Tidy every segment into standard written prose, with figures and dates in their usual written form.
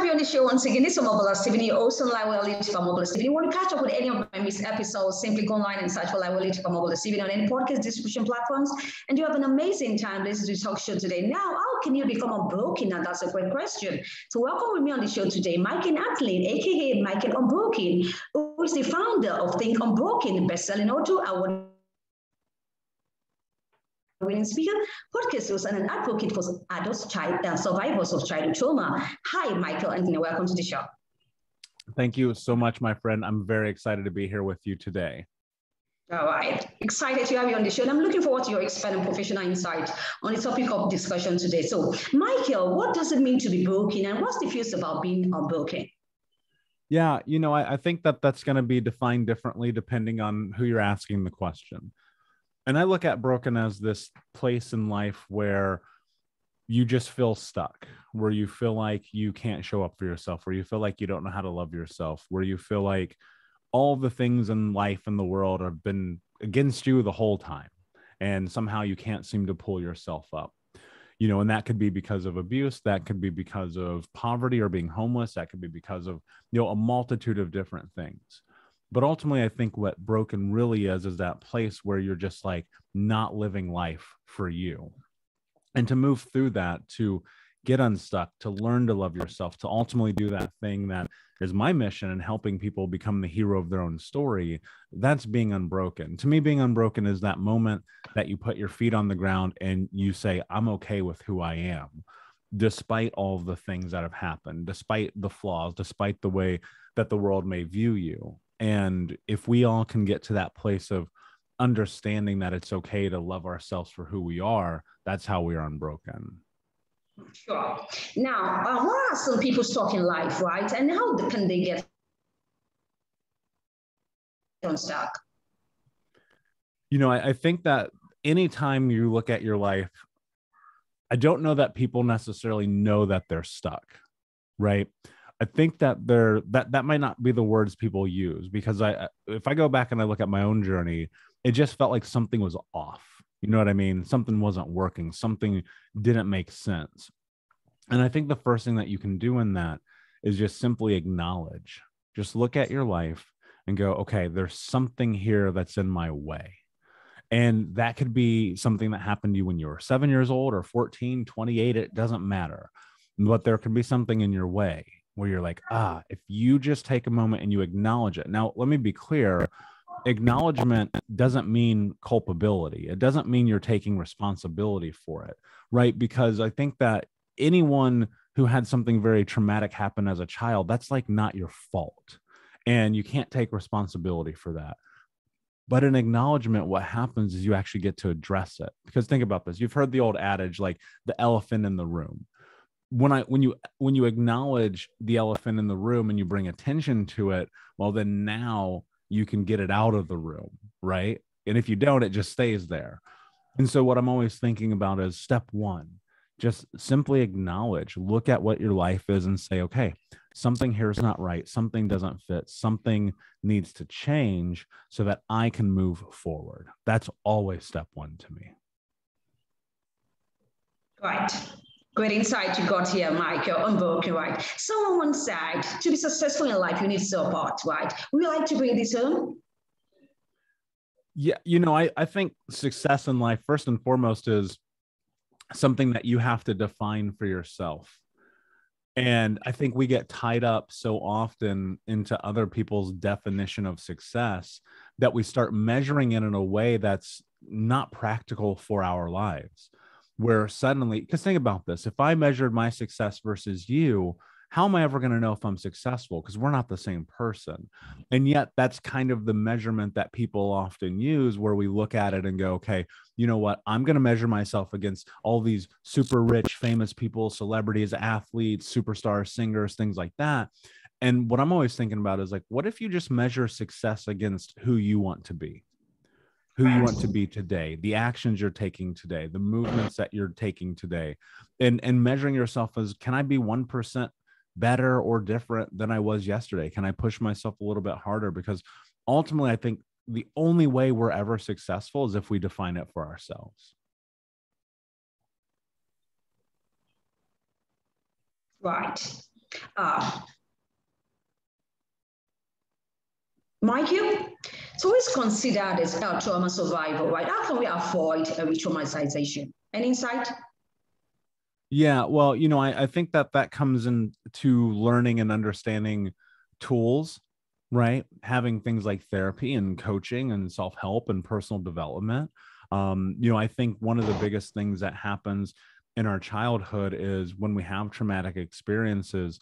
you on the show once again. This is Mobile Stephen. You also like for Mobile Stephen. You want to catch up with any of my missed episodes, simply go online and search for for Mobile Stephen on any podcast distribution platforms. And you have an amazing time listening to the talk show today. Now, how can you become unbroken? Now, that's a great question. So welcome with me on the show today, Micheal, aka Micheal Unbroken, who is the founder of Think Unbroken, best-selling author, winning speaker, podcast host, and an advocate for adult survivors of childhood trauma. Hi, Micheal, and welcome to the show. Thank you so much, my friend. I'm very excited to be here with you today. All right. Excited to have you on the show. And I'm looking forward to your expert and professional insight on the topic of discussion today. So, Micheal, what does it mean to be broken, and what's the feels about being unbroken? Yeah, I think that's going to be defined differently depending on who you're asking the question. And I look at broken as this place in life where you just feel stuck, where you feel like you can't show up for yourself, where you feel like you don't know how to love yourself, where you feel like all the things in life and the world have been against you the whole time. And somehow you can't seem to pull yourself up. And that could be because of abuse, that could be because of poverty or being homeless, that could be because of, a multitude of different things. But ultimately, I think what broken really is that place where you're just like not living life for you. And to move through that, to get unstuck, to learn to love yourself, to ultimately do that thing that is my mission in helping people become the hero of their own story, that's being unbroken. To me, being unbroken is that moment that you put your feet on the ground and you say, I'm okay with who I am, despite all of the things that have happened, despite the flaws, despite the way that the world may view you. And if we all can get to that place of understanding that it's okay to love ourselves for who we are, that's how we are unbroken. Sure. Now, what are some people's stuck in life, right? And how can they get unstuck? I think that anytime you look at your life, I don't know that people necessarily know that they're stuck, right? I think that that might not be the words people use, because if I go back and I look at my own journey, it just felt like something was off. You know what I mean? Something wasn't working. Something didn't make sense. And I think the first thing that you can do in that is just simply acknowledge. Just look at your life and go, okay, there's something here that's in my way. And that could be something that happened to you when you were 7 years old or 14, 28, it doesn't matter. But there can be something in your way where you're like, if you just take a moment and you acknowledge it. Now, let me be clear. Acknowledgement doesn't mean culpability. It doesn't mean you're taking responsibility for it, right? Because I think that anyone who had something very traumatic happen as a child, that's like not your fault. And you can't take responsibility for that. But in acknowledgement, what happens is you actually get to address it. Because think about this. You've heard the old adage, like the elephant in the room. When you acknowledge the elephant in the room and you bring attention to it, well, then now you can get it out of the room, right? And if you don't, it just stays there. And so what I'm always thinking about is step one, just simply acknowledge, look at what your life is and say, okay, something here is not right. Something doesn't fit. Something needs to change so that I can move forward. That's always step one to me. Right. Great insight you got here, Micheal. Unbroken, right? Someone once said, to be successful in life, you need support, right? Would you like to bring this home? Yeah, I think success in life, first and foremost, is something that you have to define for yourself. And I think we get tied up so often into other people's definition of success that we start measuring it in a way that's not practical for our lives. Where suddenly, because think about this, if I measured my success versus you, how am I ever going to know if I'm successful? Because we're not the same person. And yet that's kind of the measurement that people often use, where we look at it and go, okay, you know what? I'm going to measure myself against all these super rich, famous people, celebrities, athletes, superstars, singers, things like that. And what I'm always thinking about is like, what if you just measure success against who you want to be? Who you want to be today, the actions you're taking today, the movements that you're taking today, and measuring yourself as, can I be 1% better or different than I was yesterday? Can I push myself a little bit harder? Because ultimately, I think the only way we're ever successful is if we define it for ourselves. Right. Uh, Micheal, it's always considered as a trauma survival, right? How can we avoid a re-traumatization? Any insight? Yeah, well, I think that that comes into learning and understanding tools, right? Having things like therapy and coaching and self-help and personal development. I think one of the biggest things that happens in our childhood is when we have traumatic experiences,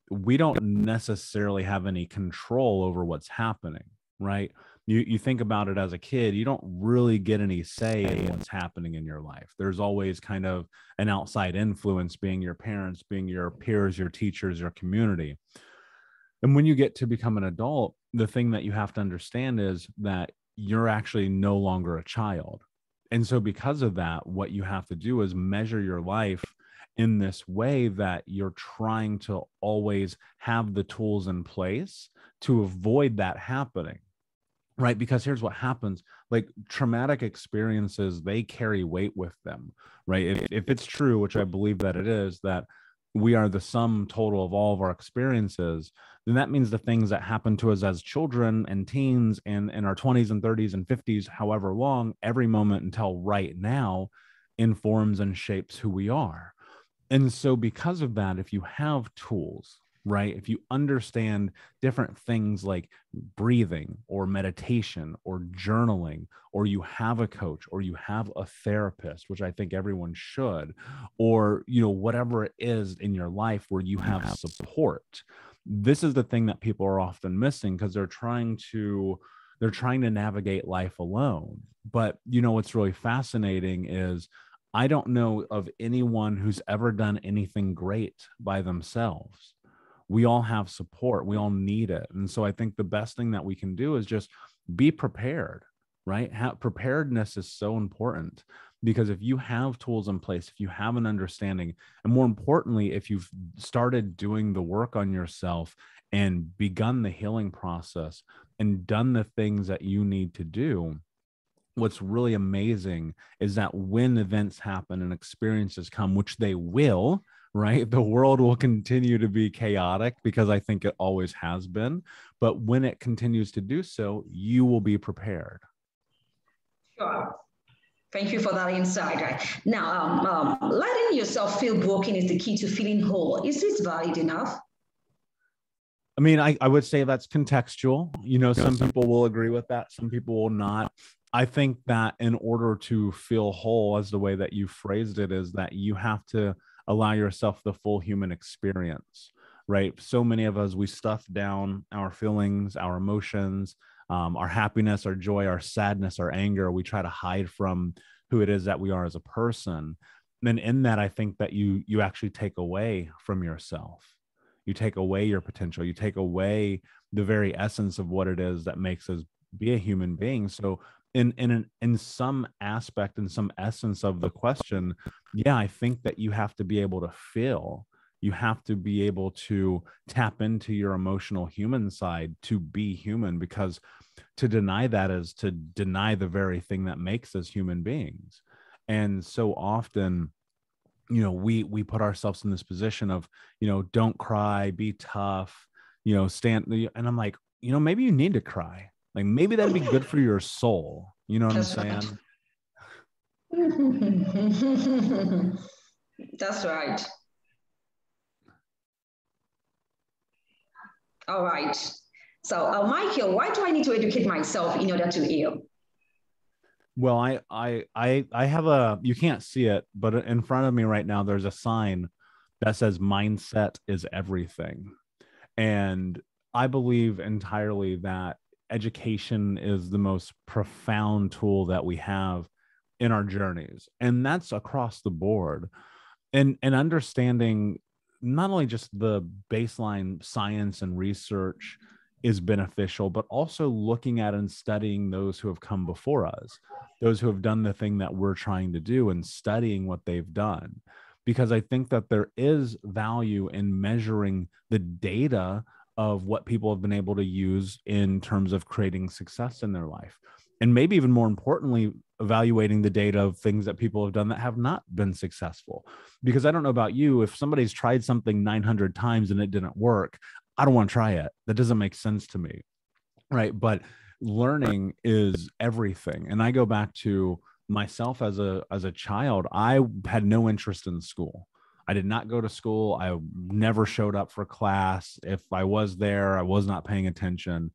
we don't necessarily have any control over what's happening, right? You think about it as a kid, you don't really get any say in what's happening in your life. There's always kind of an outside influence, being your parents, being your peers, your teachers, your community. And when you get to become an adult, the thing that you have to understand is that you're actually no longer a child. And so, because of that, what you have to do is measure your life in this way that you're trying to always have the tools in place to avoid that happening. Right. Because here's what happens, like traumatic experiences, they carry weight with them. Right. If it's true, which I believe that it is, that we are the sum total of all of our experiences, then that means the things that happen to us as children and teens and in our 20s and 30s and 50s, however long, every moment until right now, informs and shapes who we are. And so, because of that, if you have tools, right, if you understand different things like breathing or meditation or journaling, or you have a coach or you have a therapist, which I think everyone should, or, whatever it is in your life where you have support, this is the thing that people are often missing because they're trying to navigate life alone. But what's really fascinating is I don't know of anyone who's ever done anything great by themselves. We all have support. We all need it. And so I think the best thing that we can do is just be prepared, right? Preparedness is so important because if you have tools in place, if you have an understanding, and more importantly, if you've started doing the work on yourself and begun the healing process and done the things that you need to do, what's really amazing is that when events happen and experiences come, which they will, right? The world will continue to be chaotic because I think it always has been. But when it continues to do so, you will be prepared. Sure. Thank you for that insight. Right. Now, letting yourself feel broken is the key to feeling whole. Is this valid enough? I mean, I would say that's contextual. Some people will agree with that, some people will not. I think that in order to feel whole, as the way that you phrased it, is that you have to allow yourself the full human experience, right? So many of us, we stuff down our feelings, our emotions, our happiness, our joy, our sadness, our anger. We try to hide from who it is that we are as a person. And in that, I think that you actually take away from yourself. You take away your potential. You take away the very essence of what it is that makes us be a human being. So in some aspect, in some essence of the question, yeah, I think that you have to be able to feel. You have to be able to tap into your emotional human side to be human, because to deny that is to deny the very thing that makes us human beings. And so often, we put ourselves in this position of, don't cry, be tough, stand. And I'm like, maybe you need to cry. Like maybe that'd be good for your soul. You know what I'm saying? That's right. All right. So, Micheal, why do I need to educate myself in order to heal? Well, I have you can't see it, but in front of me right now, there's a sign that says mindset is everything. And I believe entirely that education is the most profound tool that we have in our journeys. And that's across the board. And understanding not only just the baseline science and research is beneficial, but also looking at and studying those who have come before us, those who have done the thing that we're trying to do, and studying what they've done. Because I think that there is value in measuring the data of what people have been able to use in terms of creating success in their life. And maybe even more importantly, evaluating the data of things that people have done that have not been successful. Because I don't know about you, if somebody's tried something 900 times and it didn't work, I don't want to try it. That doesn't make sense to me. Right. But learning is everything. And I go back to myself as a child. I had no interest in school. I did not go to school. I never showed up for class. If I was there, I was not paying attention.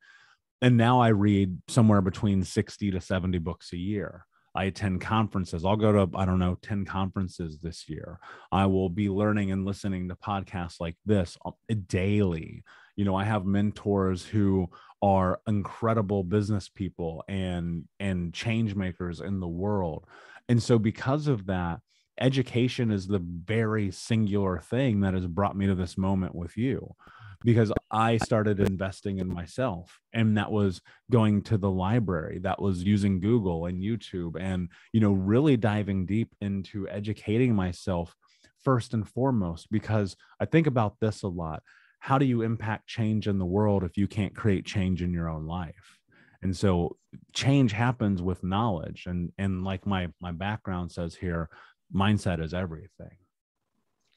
And now I read somewhere between 60 to 70 books a year. I attend conferences. I'll go to, I don't know, 10 conferences this year. I will be learning and listening to podcasts like this daily. You know, I have mentors who are incredible business people and change makers in the world. And so because of that, education is the very singular thing that has brought me to this moment with you, because I started investing in myself, and that was going to the library, that was using Google and YouTube, and, you know, really diving deep into educating myself first and foremost, because I think about this a lot. How do you impact change in the world if you can't create change in your own life? And so change happens with knowledge. And like my background says here, mindset is everything.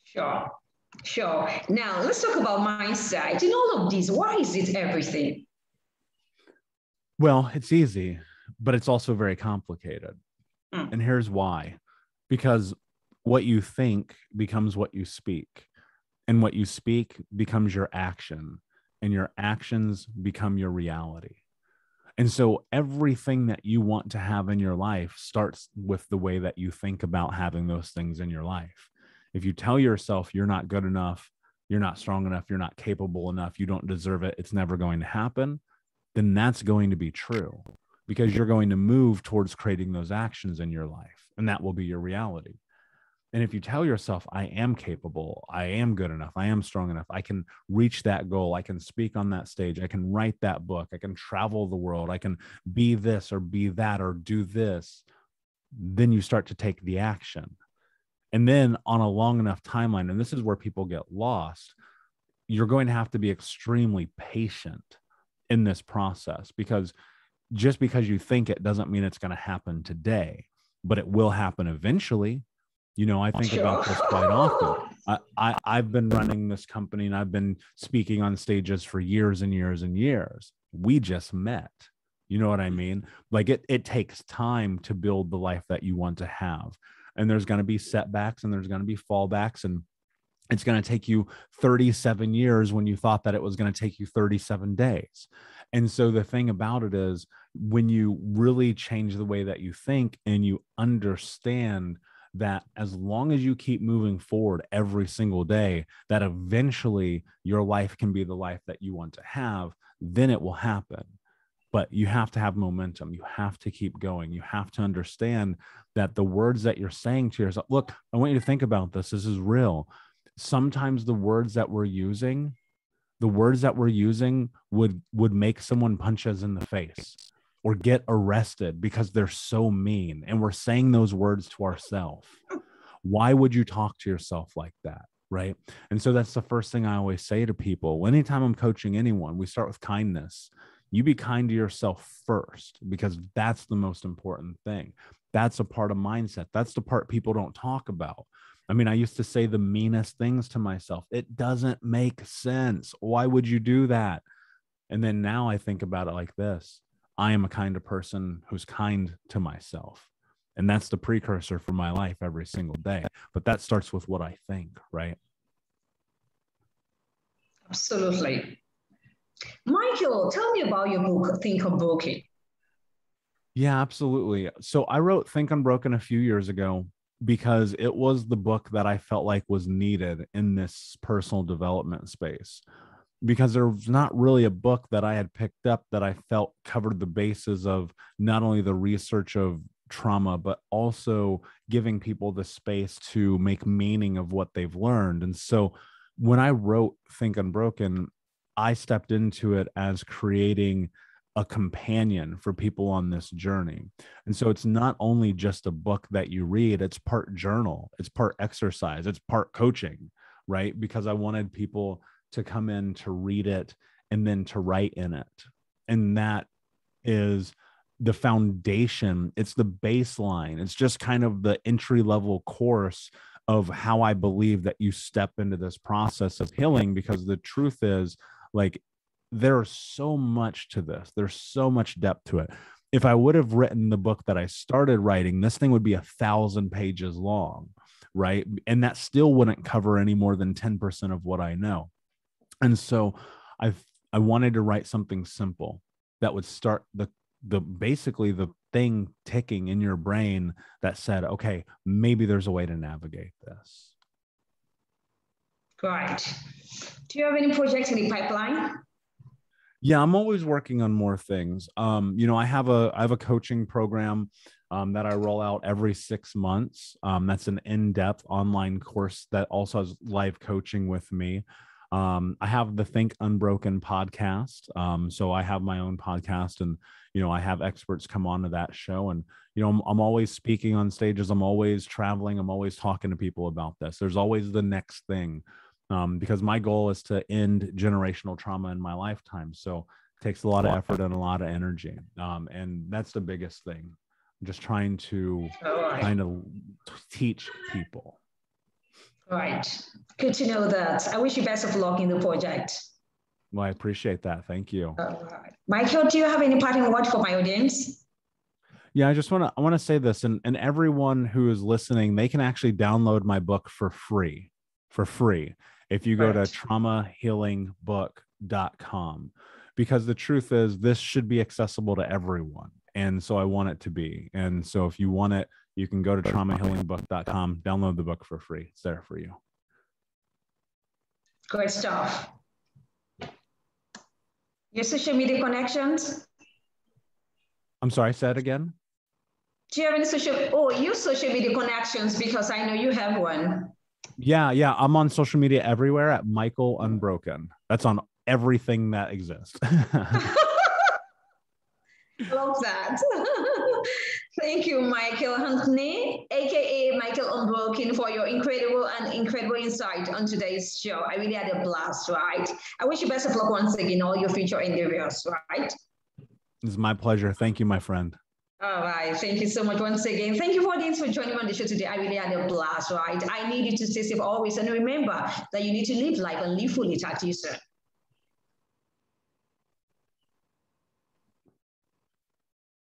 Sure. Sure. Now let's talk about mindset. In all of this, why is it everything? Well, it's easy, but it's also very complicated. And here's why. Because what you think becomes what you speak. And what you speak becomes your action. And your actions become your reality. And so everything that you want to have in your life starts with the way that you think about having those things in your life. If you tell yourself you're not good enough, you're not strong enough, you're not capable enough, you don't deserve it, it's never going to happen, then that's going to be true, because you're going to move towards creating those actions in your life, and that will be your reality. And if you tell yourself, I am capable, I am good enough, I am strong enough, I can reach that goal, I can speak on that stage, I can write that book, I can travel the world, I can be this or be that or do this, then you start to take the action. And then on a long enough timeline, and this is where people get lost, you're going to have to be extremely patient in this process, because just because you think it doesn't mean it's going to happen today, but it will happen eventually. You know, I think about this quite often. I've been running this company and I've been speaking on stages for years and years and years. We just met. You know what I mean? Like it takes time to build the life that you want to have. And there's going to be setbacks and there's going to be fallbacks, and it's going to take you 37 years when you thought that it was going to take you 37 days. And so the thing about it is, when you really change the way that you think and you understand that as long as you keep moving forward every single day, that eventually your life can be the life that you want to have, then it will happen. But you have to have momentum. You have to keep going. You have to understand that the words that you're saying to yourself, look, I want you to think about this. This is real. Sometimes the words that we're using would make someone punch us in the face or get arrested because they're so mean. And we're saying those words to ourselves. Why would you talk to yourself like that? Right. And so that's the first thing I always say to people. Anytime I'm coaching anyone, we start with kindness. You be kind to yourself first, because that's the most important thing. That's a part of mindset. That's the part people don't talk about. I mean, I used to say the meanest things to myself. It doesn't make sense. Why would you do that? And then now I think about it like this. I am a kind of person who's kind to myself. And that's the precursor for my life every single day. But that starts with what I think, right? Absolutely. Micheal, tell me about your book, Think Unbroken. Yeah, absolutely. So I wrote Think Unbroken a few years ago because it was the book that I felt like was needed in this personal development space. Because there was not really a book that I had picked up that I felt covered the bases of not only the research of trauma, but also giving people the space to make meaning of what they've learned. And so when I wrote Think Unbroken, I stepped into it as creating a companion for people on this journey. And so it's not only just a book that you read, it's part journal, it's part exercise, it's part coaching, right? Because I wanted people to come in to read it and then to write in it. And that is the foundation. It's the baseline. It's just kind of the entry level course of how I believe that you step into this process of healing, because the truth is, like, there's so much to this. There's so much depth to it. If I would have written the book that I started writing, this thing would be 1,000 pages long, right? And that still wouldn't cover any more than 10% of what I know. And so I wanted to write something simple that would start the basically the thing ticking in your brain that said, okay, maybe there's a way to navigate this. Right. Do you have any projects in the pipeline? Yeah, I'm always working on more things. I have a coaching program that I roll out every 6 months. That's an in-depth online course that also has live coaching with me. I have the Think Unbroken podcast. So I have my own podcast, and I have experts come on to that show, and I'm always speaking on stages. I'm always traveling. I'm always talking to people about this. There's always the next thing. Because my goal is to end generational trauma in my lifetime. So it takes a lot of effort and a lot of energy. And that's the biggest thing. I'm just trying to kind of teach people. Right. Good to know that. I wish you best of luck in the project. Well, I appreciate that. Thank you. Right. Micheal, do you have any parting word for my audience? Yeah, I want to say this, and everyone who is listening, they can actually download my book for free. If you go to traumahealingbook.com, because the truth is this should be accessible to everyone. And so I want it to be. And so if you want it, you can go to traumahealingbook.com, download the book for free. It's there for you. Great stuff. Your social media connections? I'm sorry, say it again. Do you have any social media connections? Because I know you have one. Yeah. I'm on social media everywhere at Micheal Unbroken. That's on everything that exists. Love that. Thank you, Micheal Huntley, aka Micheal Unbroken, for your incredible insight on today's show. I really had a blast, right? I wish you best of luck once again, all your future endeavors, right? It's my pleasure. Thank you, my friend. All right. Thank you so much once again. Thank you for joining me on the show today. I really had a blast, right? I need you to stay safe always. And remember that you need to live life and live fully. Talk to you soon.